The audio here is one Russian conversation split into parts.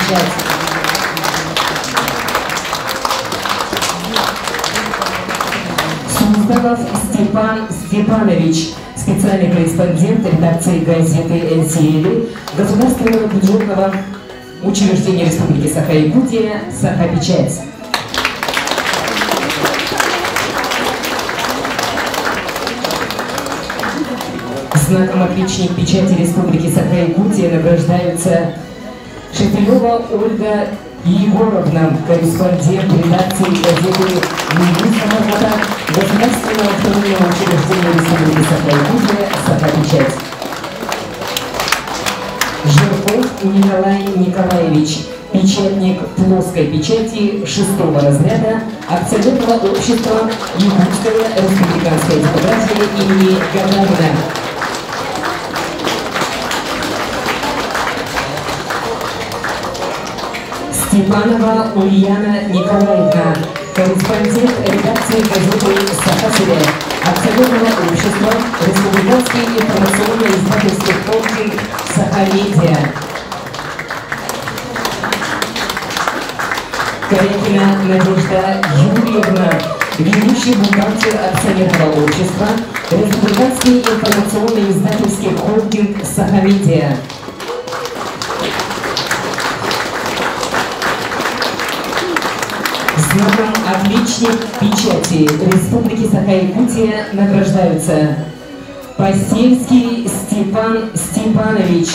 Саха-Печать. Суздалов Степан Степанович, специальный корреспондент редакции газеты «НСИЭЛИ» Государственного бюджетного учреждения Республики Саха-Якутия «Саха-Печать». Знаком «Отличник печати Республики Саха-Якутия» награждаются Шепелева Ольга Егоровна, корреспондент редакции газеты «Минюста» Государственного автономного учреждения Республики Саха-Якутия «Саха-Печать». Жирков Николай Николаевич, печатник плоской печати 6-го разряда акционерного общества Якутская республиканская типография имени Гагарина. Степанова Ульяна Николаевна, корреспондент редакции газеты «Саха-Сыря», акционерного общества Республиканский информационно-издательский холдинг «Саха-Медиа». Корякина Надежда Юрьевна, ведущий бухгалтер акционерного общества Республиканский информационно-издательский холдинг «Саха-Медиа». Знаком «Отличник печати Республики Саха-Якутия» награждаются Посельский Степан Степанович,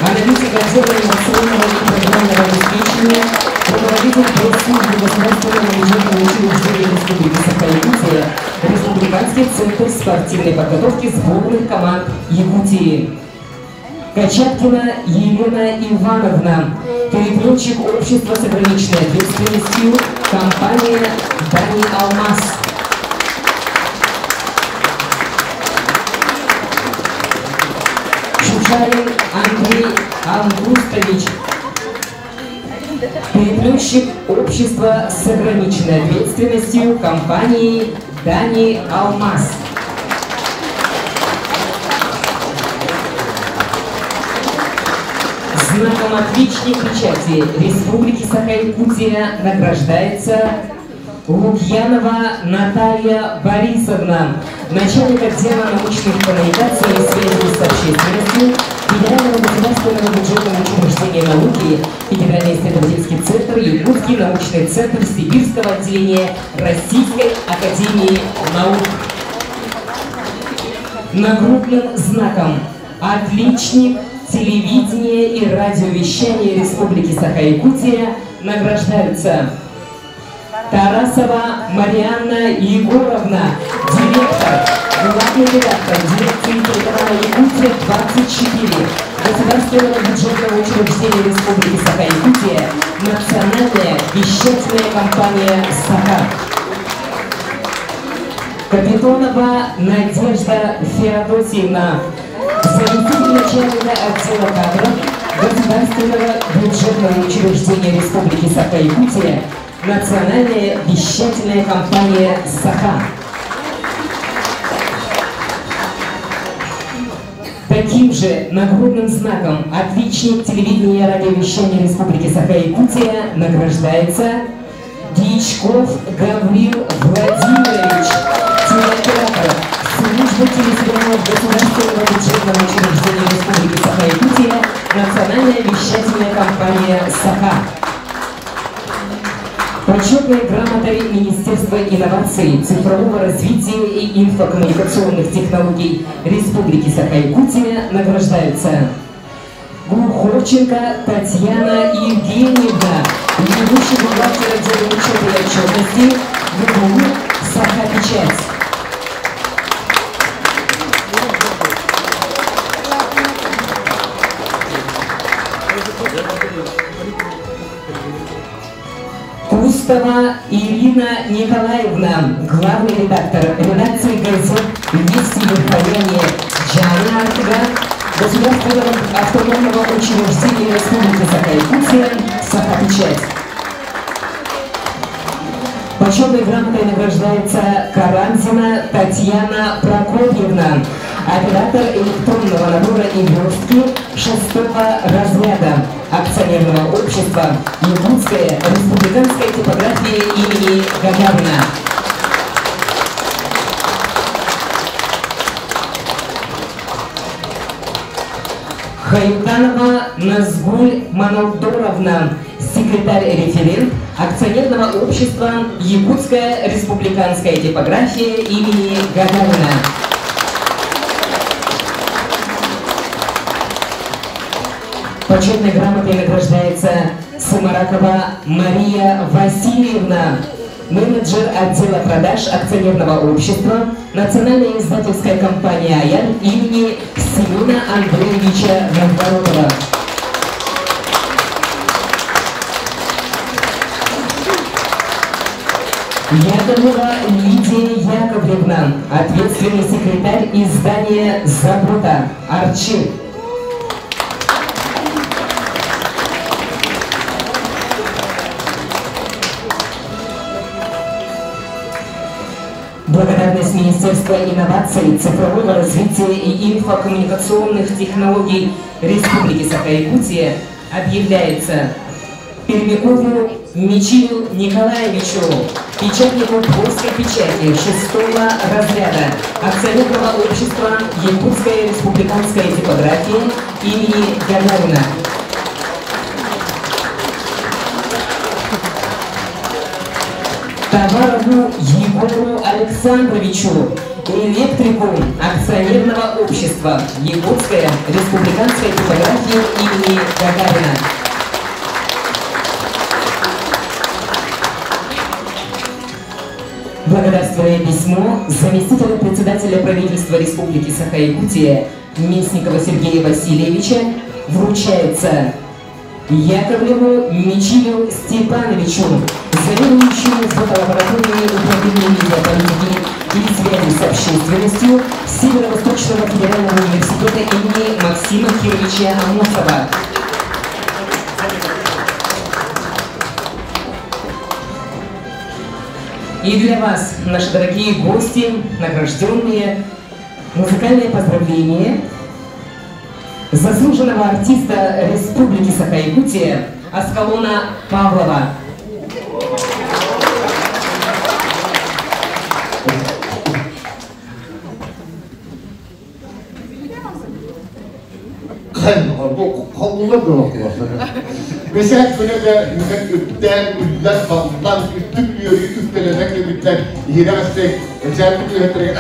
аналитик отдела инновационного и программного обеспечения, руководитель пресс-службы Государственного бюджетного учреждения Республики Саха-Якутия, Республиканский центр спортивной подготовки сборных команд Якутии. Качаткина Елена Ивановна, переплетчик общества с ограниченной ответственностью, компания «Дани Алмаз». Чужарин Андрей Ангустович, переплетчик общества с ограниченной ответственностью, компании «Дани Алмаз». Знаком «Отличник печати Республики Саха-Якутия» награждается Лукьянова Наталья Борисовна, начальник отдела научных коммуникаций и связи с общественностью Федерального государственного бюджетного учреждения науки, Федеральный исследовательский центр, Якутский научный центр Сибирского отделения Российской академии наук. Нагрудным знаком «Отличник телевидения и радиовещания Республики Саха-Якутия» награждаются Тарасова Марианна Егоровна, директор, главный редактор дирекции телеканала «Якутия-24», Государственного бюджетного учреждения Республики Саха-Якутия, национальная вещательная компания «Саха». Капитонова Надежда Феодосиевна, заместитель начальника отдела кадров Государственного бюджетного учреждения Республики Саха-Якутия, национальная вещательная компания «Саха». Таким же нагрудным знаком «Отличник телевидения и радиовещания Республики Саха-Якутия» награждается Дьячков Гаврил Владимирович, телеоператор, служба телесериалов Государственного бюджетного учреждения Республики Саха-Якутия, национальная вещательная компания «Саха». Почетной грамотой Министерства инноваций, цифрового развития и инфокоммуникационных технологий Республики Саха-Якутия награждаются Глуховченко Татьяна Евгеньевна, ведущий бухгалтер отдела учета и отчетности ГУ «Саха-Печать». Кустова Ирина Николаевна, главный редактор редакции газет «Вести Верховьяне» Джана Артга, Государственного автономного учреждения Республики Саха-Якутия «Саха-Печать». Почетной грамотой награждается Карамзина Татьяна Прокопьевна, оператор электронного набора и верстки 6-го разряда акционерного общества Якутская республиканская типография имени Гагарина. Хаютанова Назгуль Маналдоровна, секретарь-референт акционерного общества Якутская республиканская типография имени Гагарина. Почетной грамотой награждается Самаракова Мария Васильевна, менеджер отдела продаж акционерного общества Национальная издательская компания «Аян» имени Семена Андреевича Новгородова. Яковлева Лидия Яковлевна, ответственный секретарь издания «Забота» Арчи. Благодарность Министерства инноваций, цифрового развития и инфокоммуникационных технологий Республики Саха-Якутия объявляется Пермякову Мичию Николаевичу, печатнику Творской печати 6-го разряда акционерного общества Якутская республиканская типография имени Гагарина. Товарову Егору Александровичу, электрику акционерного общества Якутская республиканская типография имени Гагарина. Благодарственное письмо заместителя председателя правительства Республики Саха-Якутия Местникова Сергея Васильевича вручается Яковлеву Мичию Степановичу, заведующему фотолабораторией управления медиаполитики и связи с общественностью Северо-Восточного федерального университета имени Максима Кировича Амосова. И для вас, наши дорогие гости, награжденные, музыкальное поздравление заслуженного артиста Республики Саха-Якутия Аскалона Павлова. Mesela böyle üstten, üstten, alttan, üstün üstelemek üstten, hirastek, özellikle üretmek.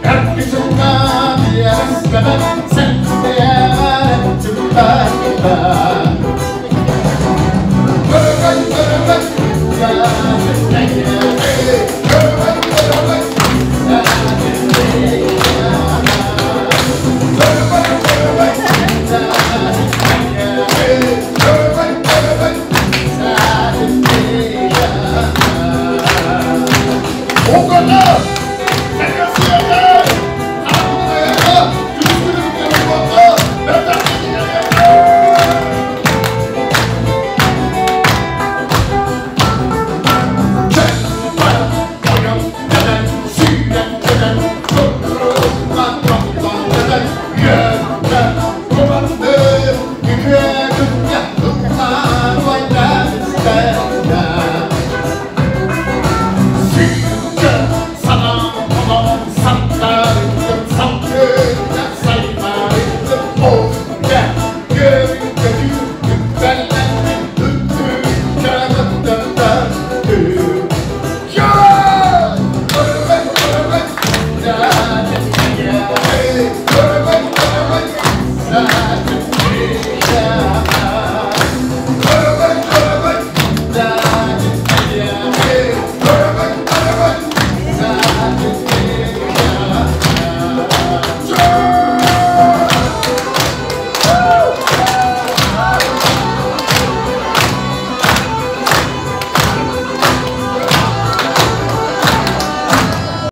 Herkes ona bir